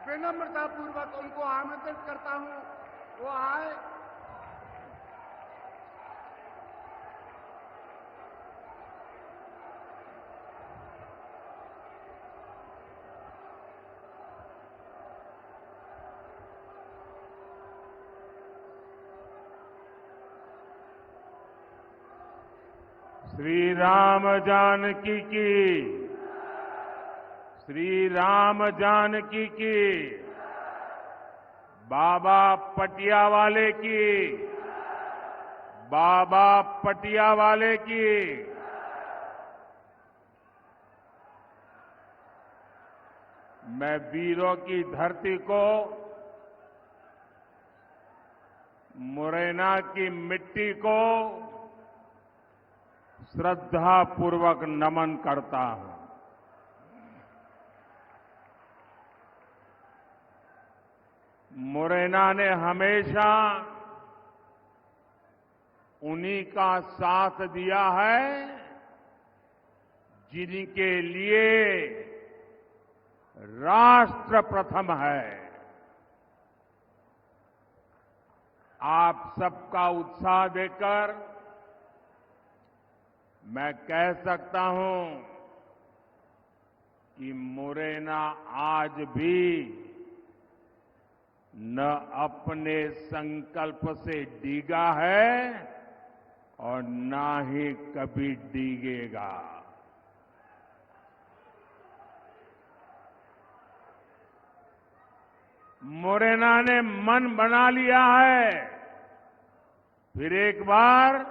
विनम्रता पूर्वक उनको आमंत्रित करता हूं, वो आए। श्री राम जानकी की, श्री राम जानकी की, बाबा पटियावाले की, बाबा पटियावाले की। मैं वीरों की धरती को, मुरैना की मिट्टी को श्रद्धापूर्वक नमन करता हूं। मुरैना ने हमेशा उन्हीं का साथ दिया है जिनके लिए राष्ट्र प्रथम है। आप सबका उत्साह देखकर मैं कह सकता हूं कि मुरैना आज भी न अपने संकल्प से डिगा है और न ही कभी डिगेगा। मुरैना ने मन बना लिया है। फिर एक बार,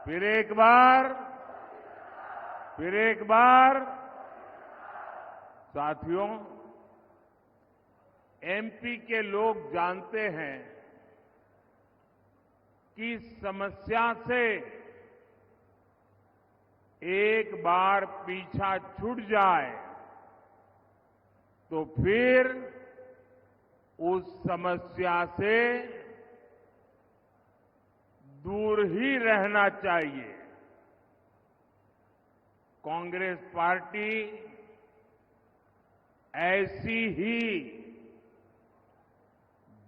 फिर एक बार, फिर एक बार। साथियों, एमपी के लोग जानते हैं कि समस्या से एक बार पीछा छूट जाए तो फिर उस समस्या से दूर ही रहना चाहिए। कांग्रेस पार्टी ऐसी ही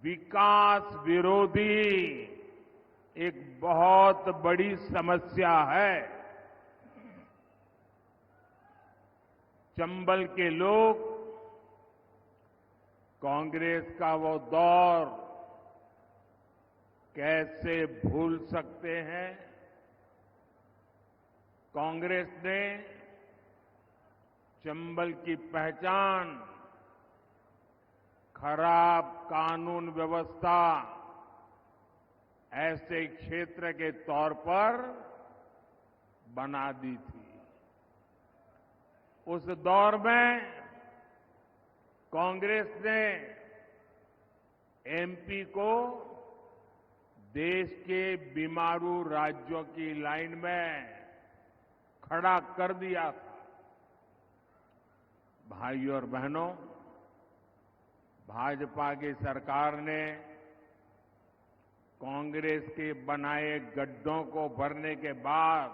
विकास विरोधी एक बहुत बड़ी समस्या है। चंबल के लोग कांग्रेस का वो दौर कैसे भूल सकते हैं। कांग्रेस ने चंबल की पहचान खराब कानून व्यवस्था ऐसे क्षेत्र के तौर पर बना दी थी। उस दौर में कांग्रेस ने एमपी को देश के बीमारू राज्यों की लाइन में खड़ा कर दिया था। भाइयों और बहनों, भाजपा की सरकार ने कांग्रेस के बनाए गड्ढों को भरने के बाद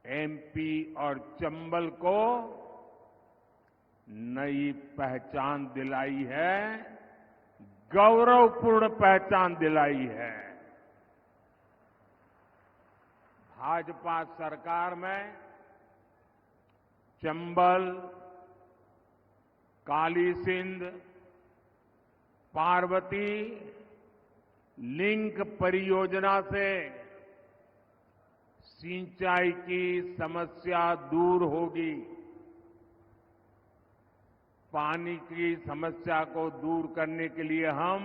एमपी और चंबल को नई पहचान दिलाई है, गौरवपूर्ण पहचान दिलाई है। भाजपा सरकार में चंबल, काली सिंध, पार्वती लिंक परियोजना से सिंचाई की समस्या दूर होगी। पानी की समस्या को दूर करने के लिए हम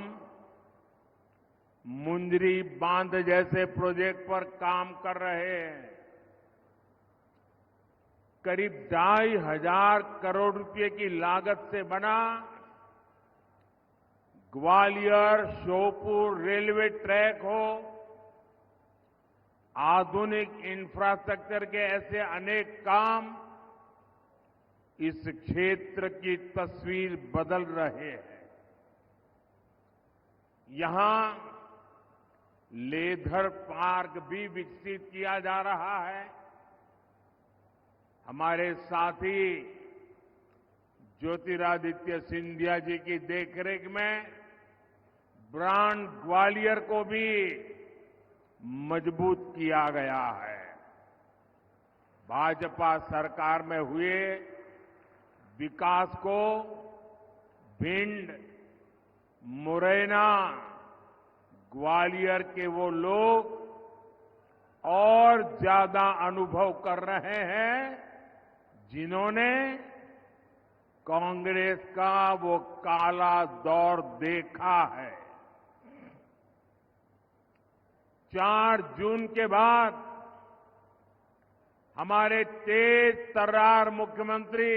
मुंदरी बांध जैसे प्रोजेक्ट पर काम कर रहे हैं। करीब 2,500 करोड़ रुपए की लागत से बना ग्वालियर श्योपुर रेलवे ट्रैक हो, आधुनिक इंफ्रास्ट्रक्चर के ऐसे अनेक काम इस क्षेत्र की तस्वीर बदल रहे हैं। यहां लेदर पार्क भी विकसित किया जा रहा है। हमारे साथी ज्योतिरादित्य सिंधिया जी की देखरेख में ब्रांड ग्वालियर को भी मजबूत किया गया है। भाजपा सरकार में हुए विकास को भिंड, मुरैना, ग्वालियर के वो लोग और ज्यादा अनुभव कर रहे हैं जिन्होंने कांग्रेस का वो काला दौर देखा है। 4 जून के बाद हमारे तेज तर्रार मुख्यमंत्री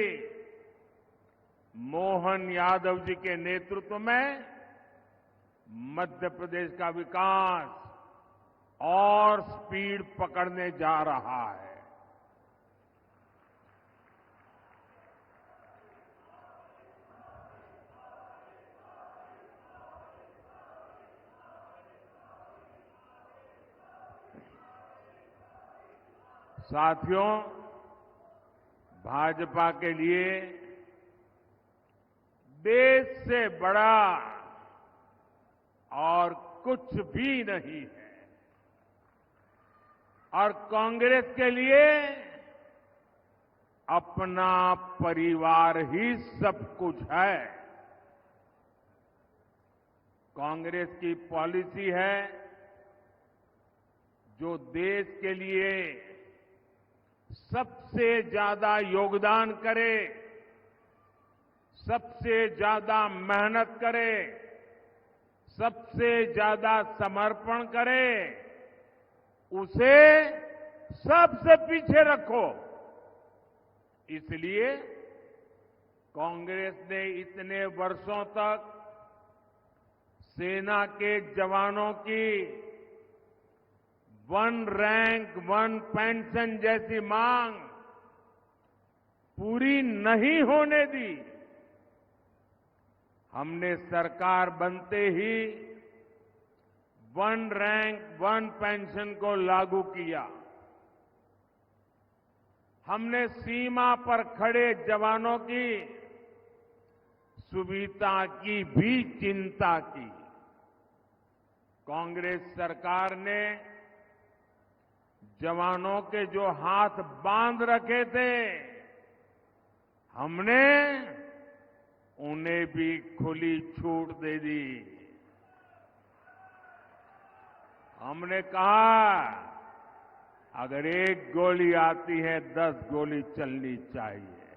मोहन यादव जी के नेतृत्व में मध्य प्रदेश का विकास और स्पीड पकड़ने जा रहा है। साथियों, भाजपा के लिए देश से बड़ा और कुछ भी नहीं है और कांग्रेस के लिए अपना परिवार ही सब कुछ है। कांग्रेस की पॉलिसी है जो देश के लिए सबसे ज्यादा योगदान करे, सबसे ज्यादा मेहनत करे, सबसे ज्यादा समर्पण करे, उसे सबसे पीछे रखो। इसलिए कांग्रेस ने इतने वर्षों तक सेना के जवानों की 1 रैंक 1 पेंशन जैसी मांग पूरी नहीं होने दी। हमने सरकार बनते ही 1 रैंक 1 पेंशन को लागू किया। हमने सीमा पर खड़े जवानों की सुविधा की भी चिंता की। कांग्रेस सरकार ने जवानों के जो हाथ बांध रखे थे, हमने उन्हें भी खुली छूट दे दी। हमने कहा अगर 1 गोली आती है 10 गोली चलनी चाहिए।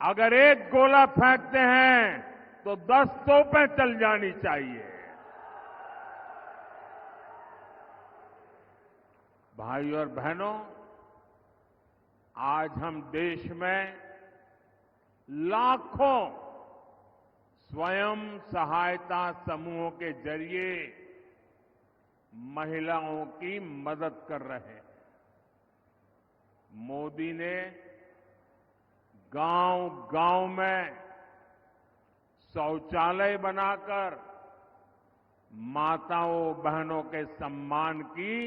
अगर 1 गोला फेंकते हैं तो 10 तोपें चल जानी चाहिए। भाई और बहनों, आज हम देश में लाखों स्वयं सहायता समूहों के जरिए महिलाओं की मदद कर रहे हैं। मोदी ने गांव-गांव में शौचालय बनाकर माताओं बहनों के सम्मान की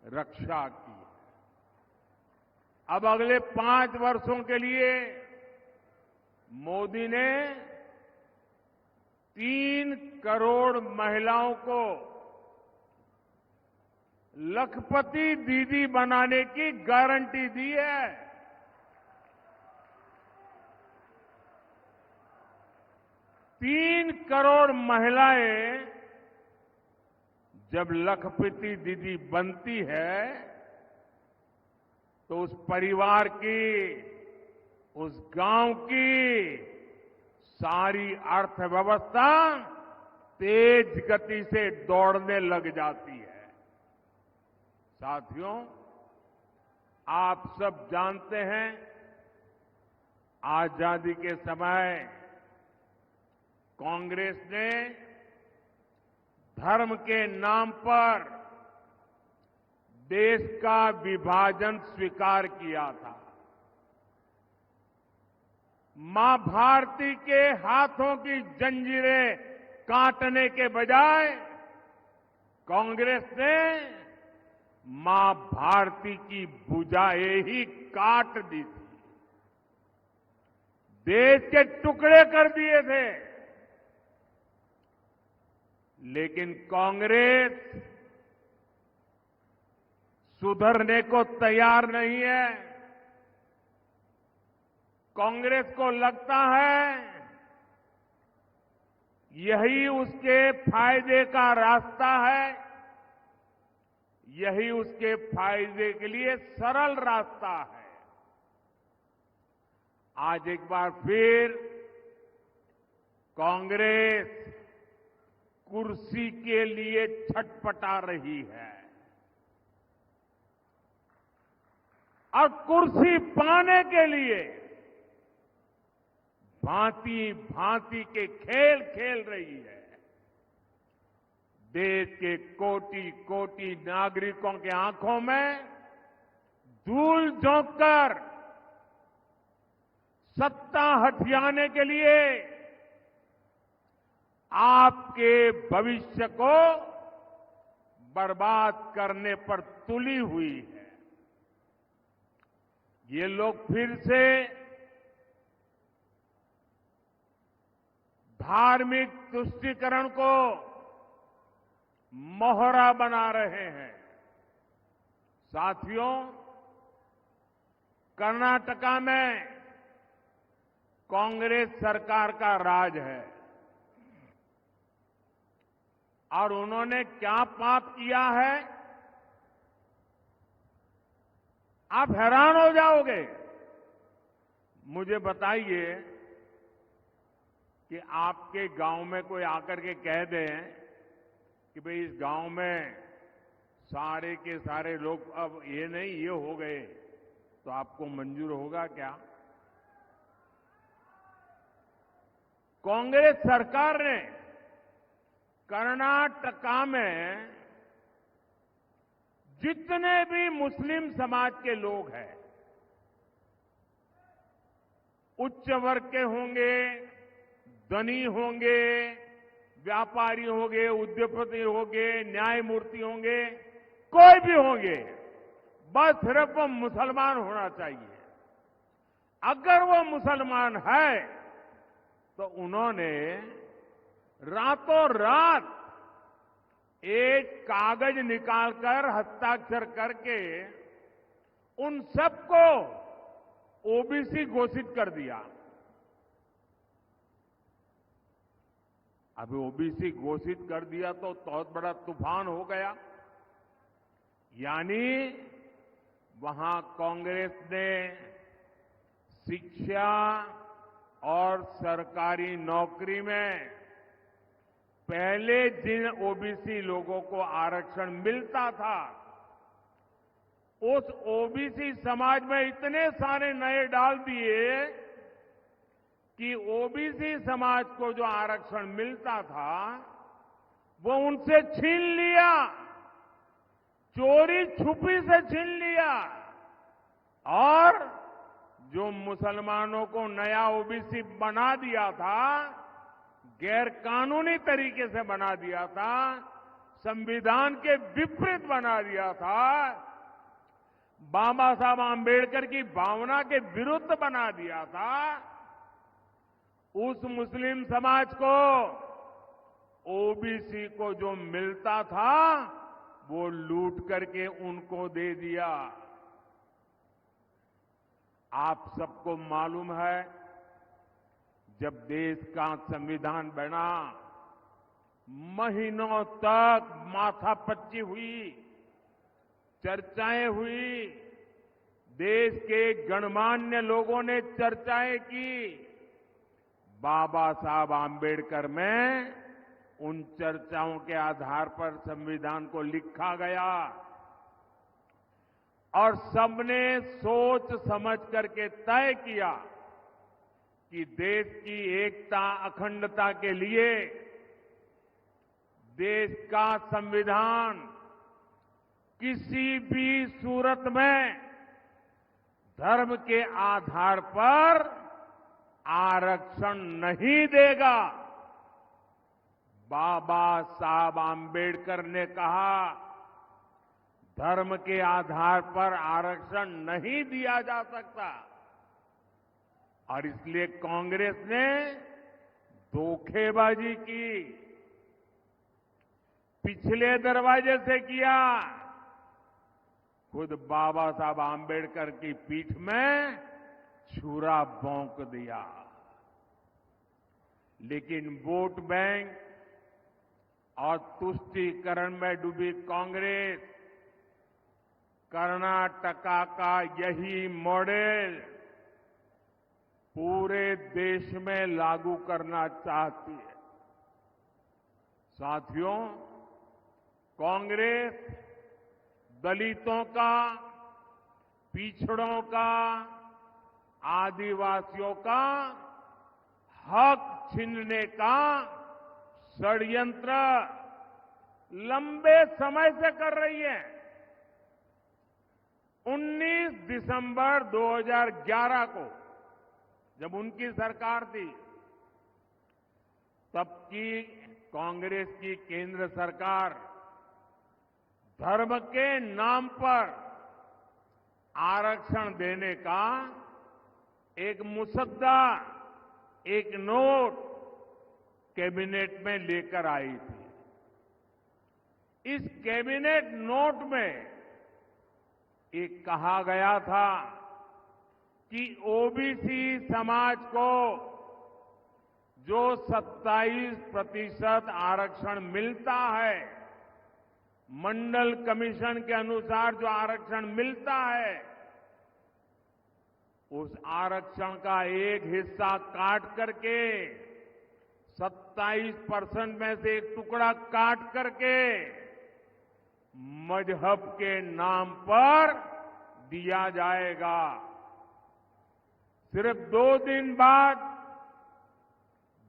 रक्षा की। अब अगले 5 वर्षों के लिए मोदी ने 3 करोड़ महिलाओं को लखपति दीदी बनाने की गारंटी दी है। 3 करोड़ महिलाएं जब लखपति दीदी बनती है तो उस परिवार की, उस गांव की सारी अर्थव्यवस्था तेज गति से दौड़ने लग जाती है। साथियों, आप सब जानते हैं आजादी के समय कांग्रेस ने धर्म के नाम पर देश का विभाजन स्वीकार किया था। मां भारती के हाथों की जंजीरें काटने के बजाय कांग्रेस ने मां भारती की भुजाएं ही काट दी थी, देश के टुकड़े कर दिए थे। लेकिन कांग्रेस सुधरने को तैयार नहीं है। कांग्रेस को लगता है यही उसके फायदे का रास्ता है, यही उसके फायदे के लिए सरल रास्ता है। आज एक बार फिर कांग्रेस कुर्सी के लिए छटपटा रही है और कुर्सी पाने के लिए भांति भांति के खेल खेल रही है। देश के कोटि कोटि नागरिकों के आंखों में धूल झोंककर सत्ता हथियाने के लिए आपके भविष्य को बर्बाद करने पर तुली हुई है। ये लोग फिर से धार्मिक तुष्टीकरण को मोहरा बना रहे हैं। साथियों, कर्नाटका में कांग्रेस सरकार का राज है और उन्होंने क्या पाप किया है, आप हैरान हो जाओगे। मुझे बताइए कि आपके गांव में कोई आकर के कह दे कि भाई इस गांव में सारे के सारे लोग अब ये नहीं ये हो गए, तो आपको मंजूर होगा क्या? कांग्रेस सरकार ने कर्नाटका में जितने भी मुस्लिम समाज के लोग हैं, उच्च वर्ग के होंगे, धनी होंगे, व्यापारी होंगे, उद्योगपति होंगे, न्यायमूर्ति होंगे, कोई भी होंगे, बस सिर्फ वो मुसलमान होना चाहिए। अगर वो मुसलमान है तो उन्होंने रातों रात एक कागज निकालकर हस्ताक्षर करके उन सबको ओबीसी घोषित कर दिया। अभी ओबीसी घोषित कर दिया तो बहुत बड़ा तूफान हो गया। यानी वहां कांग्रेस ने शिक्षा और सरकारी नौकरी में पहले जिन ओबीसी लोगों को आरक्षण मिलता था, उस ओबीसी समाज में इतने सारे नए डाल दिए कि ओबीसी समाज को जो आरक्षण मिलता था वो उनसे छीन लिया, चोरी छुपी से छीन लिया। और जो मुसलमानों को नया ओबीसी बना दिया था, गैर कानूनी तरीके से बना दिया था, संविधान के विपरीत बना दिया था, बाबा साहब आंबेडकर की भावना के विरुद्ध बना दिया था, उस मुस्लिम समाज को ओबीसी को जो मिलता था वो लूट करके उनको दे दिया। आप सबको मालूम है, जब देश का संविधान बना, महीनों तक माथापच्ची हुई, चर्चाएं हुई, देश के गणमान्य लोगों ने चर्चाएं की। बाबा साहब आंबेडकर में उन चर्चाओं के आधार पर संविधान को लिखा गया और सबने सोच समझ करके तय किया कि देश की एकता अखंडता के लिए देश का संविधान किसी भी सूरत में धर्म के आधार पर आरक्षण नहीं देगा। बाबा साहब आंबेडकर ने कहा, धर्म के आधार पर आरक्षण नहीं दिया जा सकता और इसलिए कांग्रेस ने धोखेबाजी की, पिछले दरवाजे से किया। खुद बाबा साहब आंबेडकर की पीठ में छुरा भोंक दिया। लेकिन वोट बैंक और तुष्टीकरण में डूबी कांग्रेस कर्नाटका का यही मॉडल पूरे देश में लागू करना चाहती है। साथियों, कांग्रेस दलितों का, पिछड़ों का, आदिवासियों का हक छीनने का षड्यंत्र लंबे समय से कर रही है। 19 दिसंबर 2011 को जब उनकी सरकार थी, तब की कांग्रेस की केंद्र सरकार धर्म के नाम पर आरक्षण देने का एक मुसद्दा, एक नोट कैबिनेट में लेकर आई थी। इस कैबिनेट नोट में एक कहा गया था कि ओबीसी समाज को जो 27% आरक्षण मिलता है, मंडल कमीशन के अनुसार जो आरक्षण मिलता है, उस आरक्षण का एक हिस्सा काट करके 27% में से एक टुकड़ा काट करके मजहब के नाम पर दिया जाएगा। सिर्फ 2 दिन बाद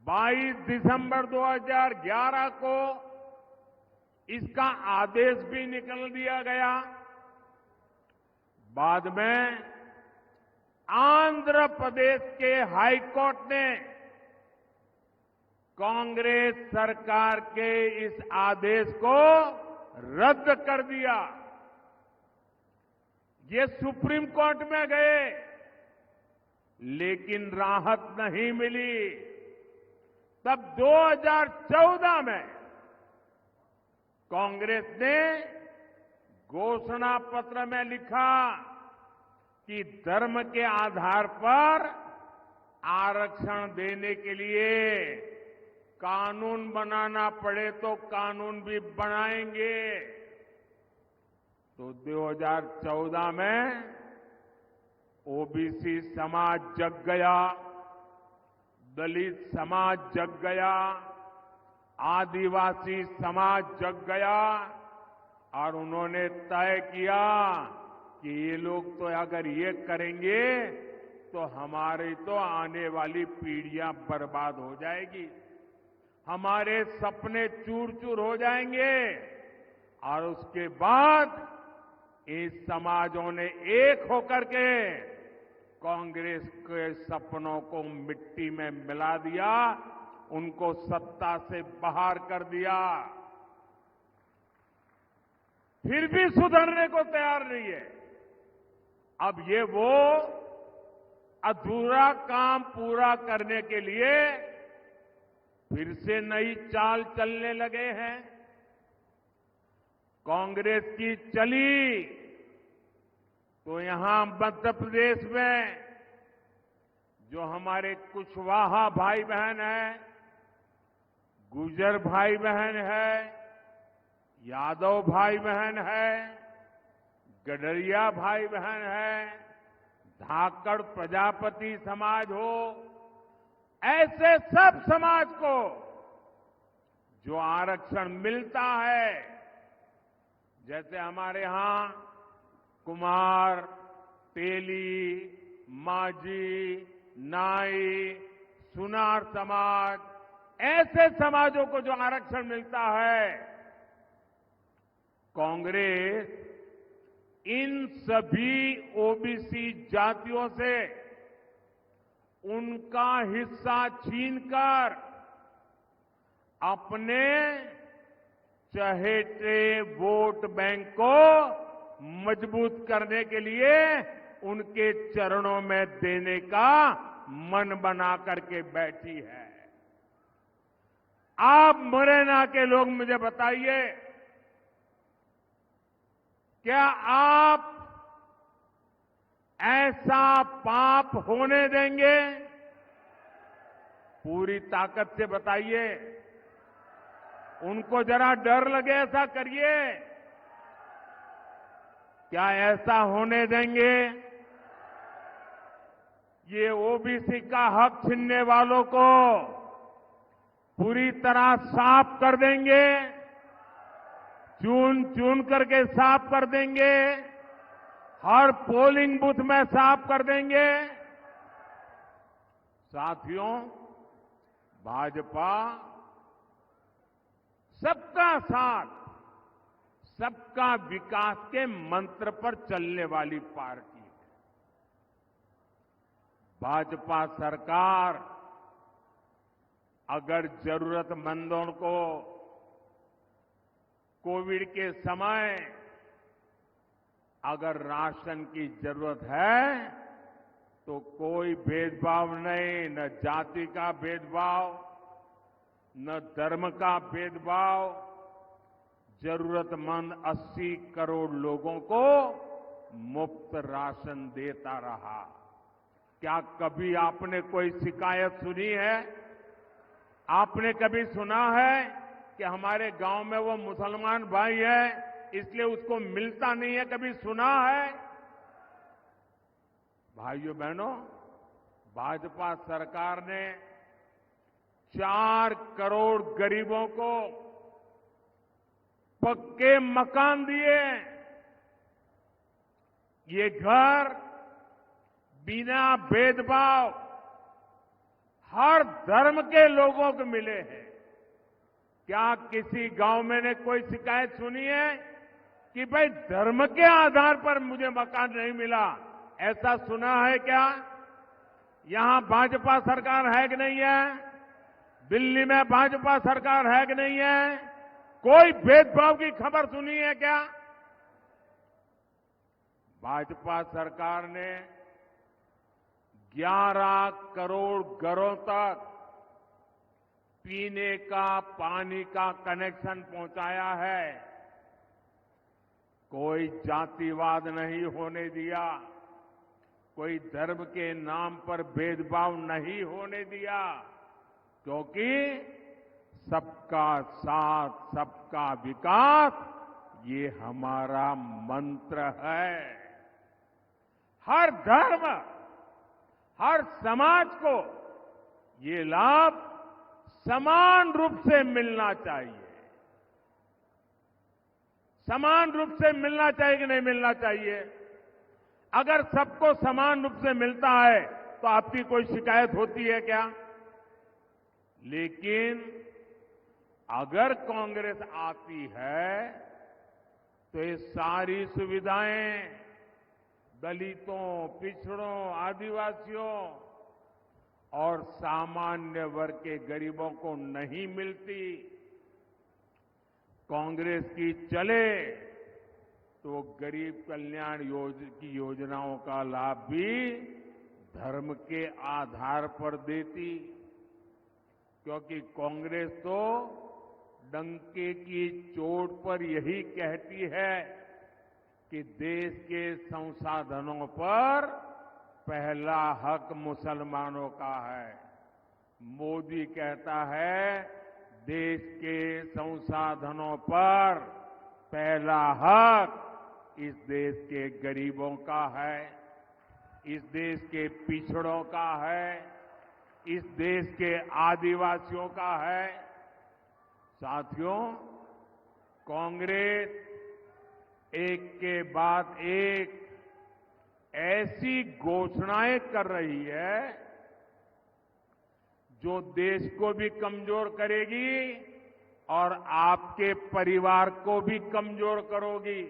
22 दिसंबर 2011 को इसका आदेश भी निकल दिया गया। बाद में आंध्र प्रदेश के हाई कोर्ट ने कांग्रेस सरकार के इस आदेश को रद्द कर दिया। ये सुप्रीम कोर्ट में गए, लेकिन राहत नहीं मिली। तब 2014 में कांग्रेस ने घोषणा पत्र में लिखा कि धर्म के आधार पर आरक्षण देने के लिए कानून बनाना पड़े तो कानून भी बनाएंगे। तो 2014 में ओबीसी समाज जग गया, दलित समाज जग गया, आदिवासी समाज जग गया और उन्होंने तय किया कि ये लोग तो अगर ये करेंगे तो हमारी तो आने वाली पीढ़ियां बर्बाद हो जाएगी, हमारे सपने चूर चूर हो जाएंगे। और उसके बाद इस समाजों ने एक होकर के कांग्रेस के सपनों को मिट्टी में मिला दिया, उनको सत्ता से बाहर कर दिया। फिर भी सुधरने को तैयार नहीं है। अब ये वो अधूरा काम पूरा करने के लिए फिर से नई चाल चलने लगे हैं। कांग्रेस की चली तो यहां मध्य प्रदेश में जो हमारे कुशवाहा भाई बहन हैं, गुर्जर भाई बहन है, यादव भाई बहन है, गडरिया भाई बहन है, धाकड़ प्रजापति समाज हो, ऐसे सब समाज को जो आरक्षण मिलता है, जैसे हमारे यहां कुमार, तेली, माझी, नाई, सुनार समाज, ऐसे समाजों को जो आरक्षण मिलता है, कांग्रेस इन सभी ओबीसी जातियों से उनका हिस्सा छीनकर अपने चहेते वोट बैंक को मजबूत करने के लिए उनके चरणों में देने का मन बना करके बैठी है। आप मुरैना के लोग मुझे बताइए, क्या आप ऐसा पाप होने देंगे? पूरी ताकत से बताइए। उनको जरा डर लगे, ऐसा करिए। क्या ऐसा होने देंगे? ये ओबीसी का हक छीनने वालों को पूरी तरह साफ कर देंगे, चुन चुन करके साफ कर देंगे, हर पोलिंग बूथ में साफ कर देंगे। साथियों, भाजपा सबका साथ, सबका विकास के मंत्र पर चलने वाली पार्टी है। भाजपा सरकार अगर जरूरतमंदों को कोविड के समय अगर राशन की जरूरत है तो कोई भेदभाव नहीं, न जाति का भेदभाव, न धर्म का भेदभाव, जरूरतमंद 80 करोड़ लोगों को मुफ्त राशन देता रहा। क्या कभी आपने कोई शिकायत सुनी है? आपने कभी सुना है कि हमारे गांव में वो मुसलमान भाई है इसलिए उसको मिलता नहीं है? कभी सुना है? भाइयों बहनों, भाजपा सरकार ने 4 करोड़ गरीबों को पक्के मकान दिए। ये घर बिना भेदभाव हर धर्म के लोगों को मिले हैं। क्या किसी गांव में ने कोई शिकायत सुनी है कि भाई धर्म के आधार पर मुझे मकान नहीं मिला? ऐसा सुना है क्या? यहां भाजपा सरकार है कि नहीं है? दिल्ली में भाजपा सरकार है कि नहीं है? कोई भेदभाव की खबर सुनी है क्या? भाजपा सरकार ने 11 करोड़ घरों तक पीने का पानी का कनेक्शन पहुंचाया है। कोई जातिवाद नहीं होने दिया, कोई धर्म के नाम पर भेदभाव नहीं होने दिया, क्योंकि सबका साथ, सबका विकास ये हमारा मंत्र है। हर धर्म, हर समाज को ये लाभ समान रूप से मिलना चाहिए। समान रूप से मिलना चाहिए कि नहीं मिलना चाहिए? अगर सबको समान रूप से मिलता है तो आपकी कोई शिकायत होती है क्या? लेकिन अगर कांग्रेस आती है तो ये सारी सुविधाएं दलितों, पिछड़ों, आदिवासियों और सामान्य वर्ग के गरीबों को नहीं मिलती। कांग्रेस की चले तो गरीब कल्याण की योजनाओं का लाभ भी धर्म के आधार पर देती, क्योंकि कांग्रेस तो डंके की चोट पर यही कहती है कि देश के संसाधनों पर पहला हक मुसलमानों का है। मोदी कहता है देश के संसाधनों पर पहला हक इस देश के गरीबों का है, इस देश के पिछड़ों का है, इस देश के आदिवासियों का है। साथियों, कांग्रेस एक के बाद एक ऐसी घोषणाएं कर रही है जो देश को भी कमजोर करेगी और आपके परिवार को भी कमजोर करोगी।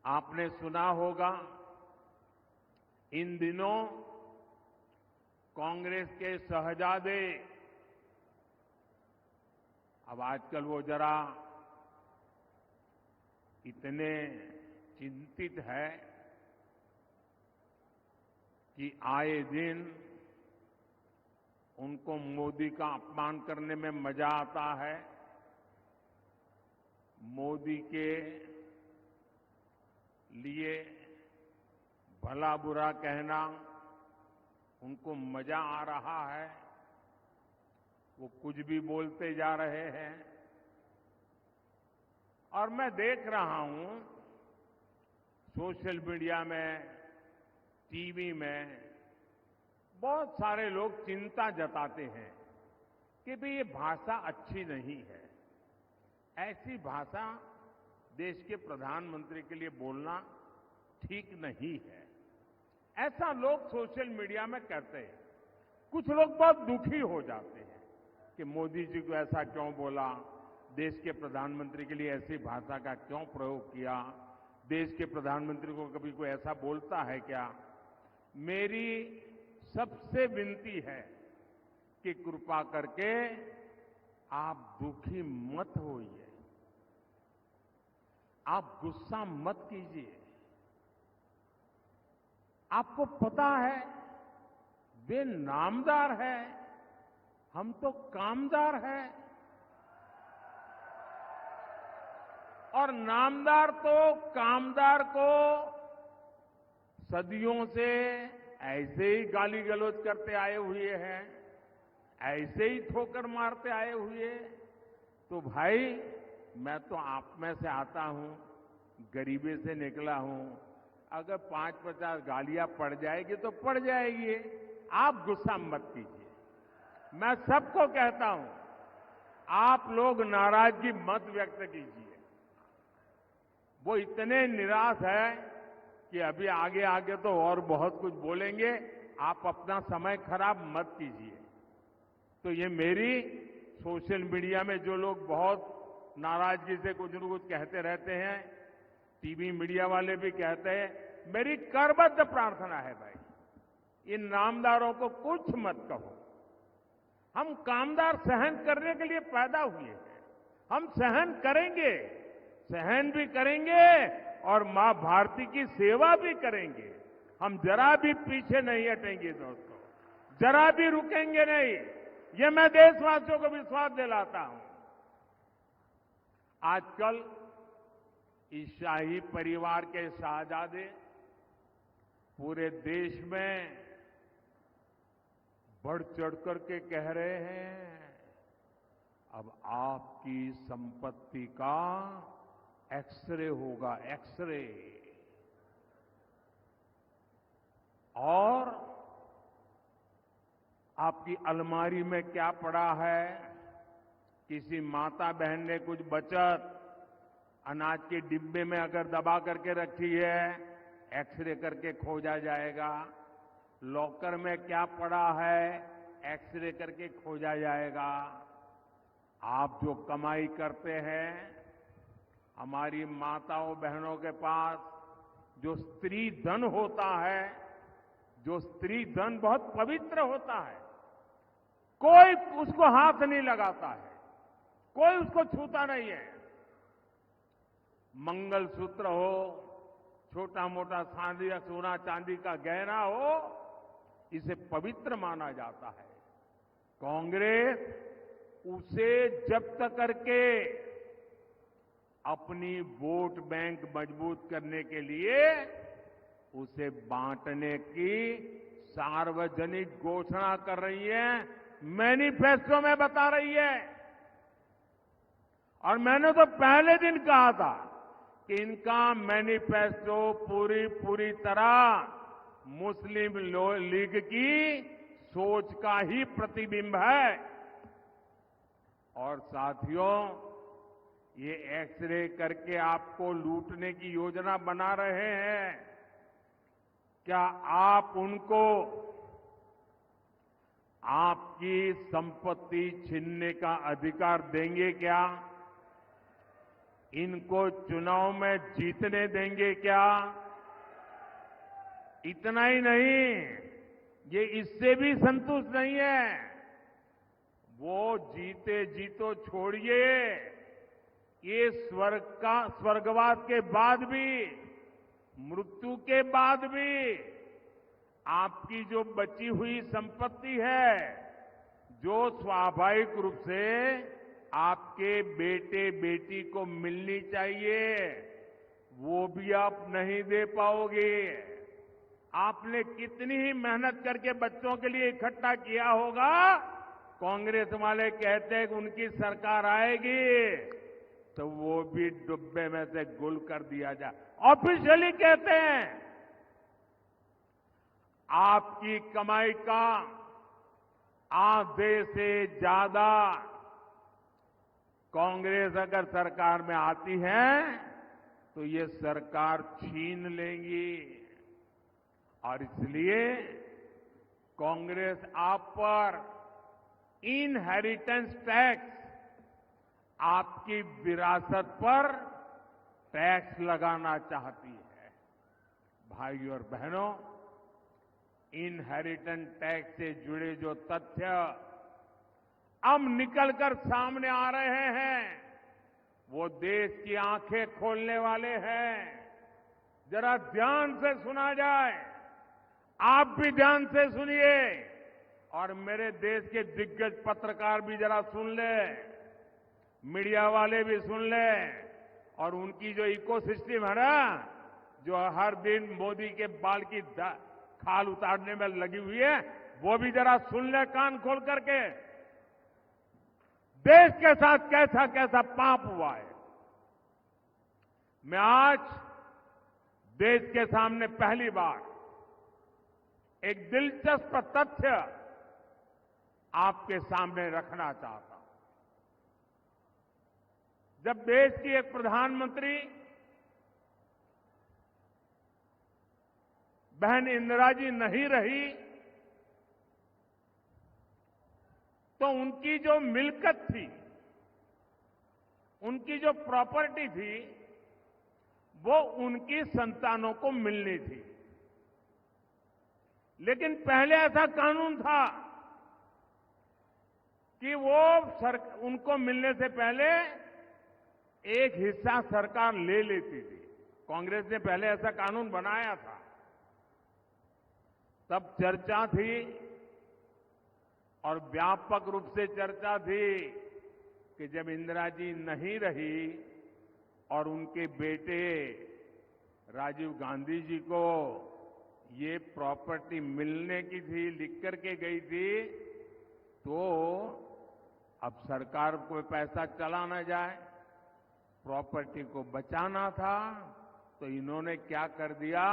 आपने सुना होगा इन दिनों कांग्रेस के शहजादे अब आजकल वो जरा इतने चिंतित है कि आए दिन उनको मोदी का अपमान करने में मजा आता है। मोदी के लिए भला बुरा कहना उनको मजा आ रहा है। वो कुछ भी बोलते जा रहे हैं और मैं देख रहा हूं सोशल मीडिया में, टीवी में बहुत सारे लोग चिंता जताते हैं कि भाई ये भाषा अच्छी नहीं है। ऐसी भाषा देश के प्रधानमंत्री के लिए बोलना ठीक नहीं है, ऐसा लोग सोशल मीडिया में कहते हैं। कुछ लोग बहुत दुखी हो जाते हैं कि मोदी जी को ऐसा क्यों बोला, देश के प्रधानमंत्री के लिए ऐसी भाषा का क्यों प्रयोग किया, देश के प्रधानमंत्री को कभी कोई ऐसा बोलता है क्या। मेरी सबसे विनती है कि कृपा करके आप दुखी मत होइए, आप गुस्सा मत कीजिए। आपको पता है वे नामदार है, हम तो कामदार हैं। और नामदार तो कामदार को सदियों से ऐसे ही गाली गलौज करते आए हुए हैं, ऐसे ही ठोकर मारते आए हुए। तो भाई मैं तो आप में से आता हूं, गरीबी से निकला हूं। अगर 5-50 गालियां पड़ जाएगी तो पड़ जाएगी, आप गुस्सा मत कीजिए। मैं सबको कहता हूं, आप लोग नाराजगी मत व्यक्त कीजिए। वो इतने निराश है कि अभी आगे आगे तो और बहुत कुछ बोलेंगे, आप अपना समय खराब मत कीजिए। तो ये मेरी सोशल मीडिया में जो लोग बहुत नाराजगी से कुछ न कुछ कहते रहते हैं, टीवी मीडिया वाले भी कहते हैं, मेरी करबद्ध प्रार्थना है भाई, इन नामदारों को कुछ मत कहो। हम कामदार सहन करने के लिए पैदा हुए हैं, हम सहन करेंगे, सहन भी करेंगे और मां भारती की सेवा भी करेंगे। हम जरा भी पीछे नहीं हटेंगे दोस्तों, जरा भी रुकेंगे नहीं। ये मैं देशवासियों को विश्वास दिलाता हूं। आजकल इस शाही परिवार के शाहजादे पूरे देश में बढ़ चढ़कर के कह रहे हैं, अब आपकी संपत्ति का एक्सरे होगा, एक्सरे। और आपकी अलमारी में क्या पड़ा है, किसी माता बहन ने कुछ बचत अनाज के डिब्बे में अगर दबा करके रखी है, एक्सरे करके खोजा जाएगा। लॉकर में क्या पड़ा है, एक्सरे करके खोजा जाएगा। आप जो कमाई करते हैं, हमारी माताओं बहनों के पास जो स्त्री धन होता है, जो स्त्री धन बहुत पवित्र होता है, कोई उसको हाथ नहीं लगाता है, कोई उसको छूता नहीं है। मंगलसूत्र हो, छोटा मोटा सोना चांदी का गहना हो, इसे पवित्र माना जाता है। कांग्रेस उसे जब्त करके अपनी वोट बैंक मजबूत करने के लिए उसे बांटने की सार्वजनिक घोषणा कर रही है, मैनिफेस्टो में बता रही है। और मैंने तो पहले दिन कहा था कि इनका मैनिफेस्टो पूरी तरह मुस्लिम लीग की सोच का ही प्रतिबिंब है। और साथियों, ये एक्सरे करके आपको लूटने की योजना बना रहे हैं। क्या आप उनको आपकी संपत्ति छीनने का अधिकार देंगे क्या? इनको चुनाव में जीतने देंगे क्या? इतना ही नहीं, ये इससे भी संतुष्ट नहीं है, वो जीते जी तो छोड़िए, ये स्वर्गवास के बाद भी, मृत्यु के बाद भी आपकी जो बची हुई संपत्ति है, जो स्वाभाविक रूप से आपके बेटे बेटी को मिलनी चाहिए, वो भी आप नहीं दे पाओगे। आपने कितनी ही मेहनत करके बच्चों के लिए इकट्ठा किया होगा। कांग्रेस वाले कहते हैं कि उनकी सरकार आएगी तो वो भी डुब्बे में से गुल कर दिया जाए। ऑफिशियली कहते हैं आपकी कमाई का आधे से ज्यादा कांग्रेस अगर सरकार में आती है तो ये सरकार छीन लेंगी। और इसलिए कांग्रेस आप पर इनहेरिटेंस टैक्स, आपकी विरासत पर टैक्स लगाना चाहती है। भाइयों और बहनों, इनहेरिटेंस टैक्स से जुड़े जो तथ्य अब निकलकर सामने आ रहे हैं, वो देश की आंखें खोलने वाले हैं। जरा ध्यान से सुना जाए, आप भी ध्यान से सुनिए और मेरे देश के दिग्गज पत्रकार भी जरा सुन ले, मीडिया वाले भी सुन ले, और उनकी जो इकोसिस्टम है ना, जो हर दिन मोदी के बाल की खाल उतारने में लगी हुई है, वो भी जरा सुन ले कान खोल करके। देश के साथ कैसा कैसा पाप हुआ है। मैं आज देश के सामने पहली बार एक दिलचस्प तथ्य आपके सामने रखना चाहता हूं। जब देश की एक प्रधानमंत्री बहन इंदिरा जी नहीं रही तो उनकी जो मिल्कत थी, उनकी जो प्रॉपर्टी थी, वो उनकी संतानों को मिलनी थी। लेकिन पहले ऐसा कानून था कि वो उनको मिलने से पहले एक हिस्सा सरकार ले लेती थी। कांग्रेस ने पहले ऐसा कानून बनाया था। तब चर्चा थी और व्यापक रूप से चर्चा थी कि जब इंदिरा जी नहीं रही और उनके बेटे राजीव गांधी जी को ये प्रॉपर्टी मिलने की थी, लिख करके गई थी, तो अब सरकार को पैसा चला ना जाए, प्रॉपर्टी को बचाना था, तो इन्होंने क्या कर दिया,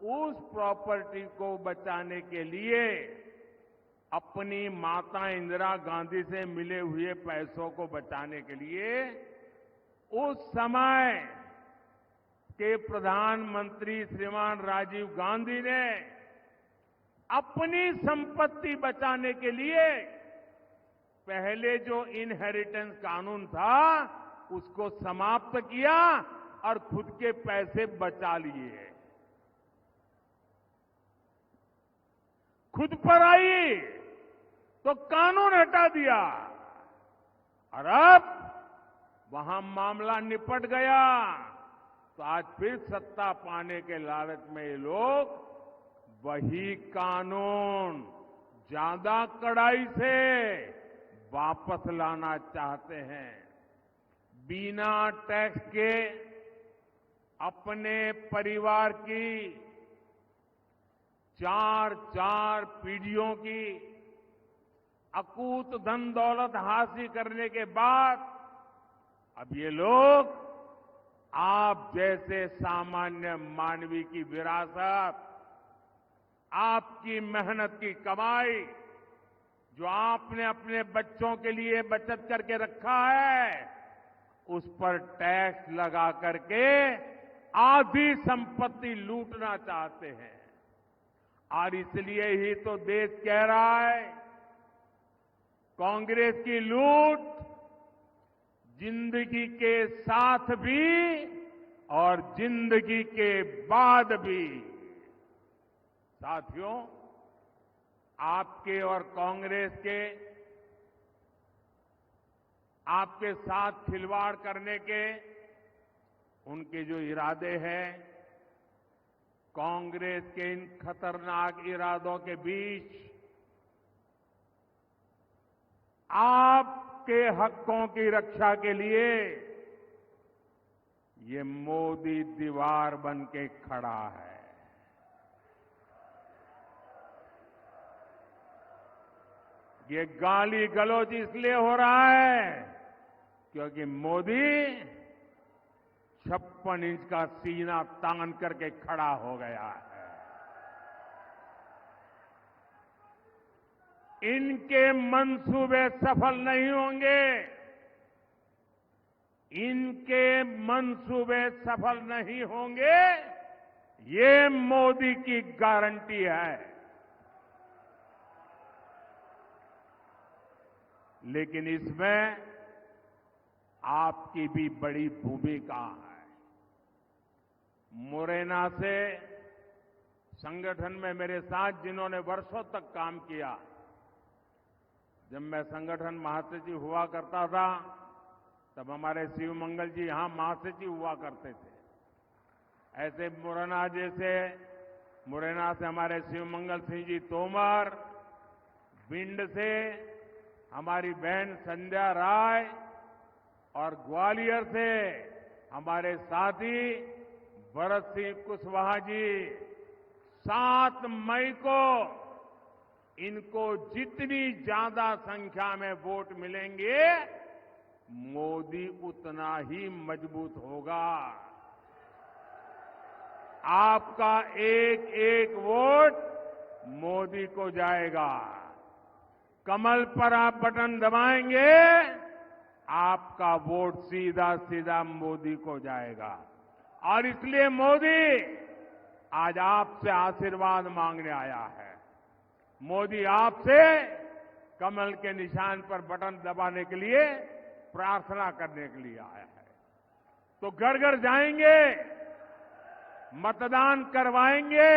उस प्रॉपर्टी को बचाने के लिए अपनी माता इंदिरा गांधी से मिले हुए पैसों को बचाने के लिए उस समय के प्रधानमंत्री श्रीमान राजीव गांधी ने अपनी संपत्ति बचाने के लिए पहले जो इनहेरिटेंस कानून था उसको समाप्त किया और खुद के पैसे बचा लिए। खुद पर आई तो कानून हटा दिया और अब वहां मामला निपट गया। तो आज फिर सत्ता पाने के लालच में ये लोग वही कानून ज्यादा कड़ाई से वापस लाना चाहते हैं। बिना टैक्स के अपने परिवार की 4 पीढ़ियों की अकूत धन दौलत हासिल करने के बाद अब ये लोग आप जैसे सामान्य मानवी की विरासत, आपकी मेहनत की कमाई, जो आपने अपने बच्चों के लिए बचत करके रखा है, उस पर टैक्स लगा करके आधी संपत्ति लूटना चाहते हैं। और इसलिए ही तो देश कह रहा है कांग्रेस की लूट जिंदगी के साथ भी और जिंदगी के बाद भी। साथियों, आपके और कांग्रेस के आपके साथ खिलवाड़ करने के उनके जो इरादे हैं, कांग्रेस के इन खतरनाक इरादों के बीच आपके हकों की रक्षा के लिए ये मोदी दीवार बन के खड़ा है। ये गाली गलौज इसलिए हो रहा है क्योंकि मोदी 56 इंच का सीना तान करके खड़ा हो गया है। इनके मंसूबे सफल नहीं होंगे, इनके मंसूबे सफल नहीं होंगे, ये मोदी की गारंटी है। लेकिन इसमें आपकी भी बड़ी भूमिका है। मुरैना से संगठन में मेरे साथ जिन्होंने वर्षों तक काम किया, जब मैं संगठन महासचिव हुआ करता था तब हमारे शिवमंगल जी यहां महासचिव हुआ करते थे। ऐसे मुरैना से हमारे शिवमंगल सिंह जी तोमर, भिंड से हमारी बहन संध्या राय और ग्वालियर से हमारे साथी भरत सिंह कुशवाहा जी, 7 मई को इनको जितनी ज्यादा संख्या में वोट मिलेंगे मोदी उतना ही मजबूत होगा। आपका एक एक वोट मोदी को जाएगा। कमल पर आप बटन दबाएंगे, आपका वोट सीधा सीधा मोदी को जाएगा। और इसलिए मोदी आज आपसे आशीर्वाद मांगने आया है। मोदी आपसे कमल के निशान पर बटन दबाने के लिए प्रार्थना करने के लिए आया है। तो घर घर जाएंगे, मतदान करवाएंगे,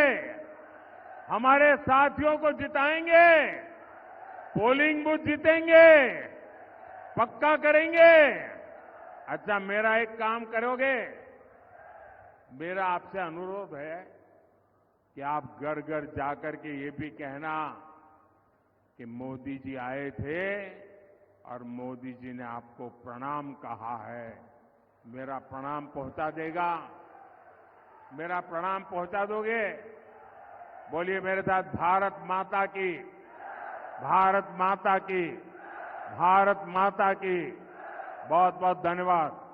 हमारे साथियों को जिताएंगे, पोलिंग बूथ जीतेंगे, पक्का करेंगे। अच्छा, मेरा एक काम करोगे? मेरा आपसे अनुरोध है कि आप घर घर जाकर के ये भी कहना कि मोदी जी आए थे और मोदी जी ने आपको प्रणाम कहा है। मेरा प्रणाम पहुंचा देगा? मेरा प्रणाम पहुंचा दोगे? बोलिए मेरे साथ, भारत माता की, भारत माता की, भारत माता की। बहुत बहुत धन्यवाद।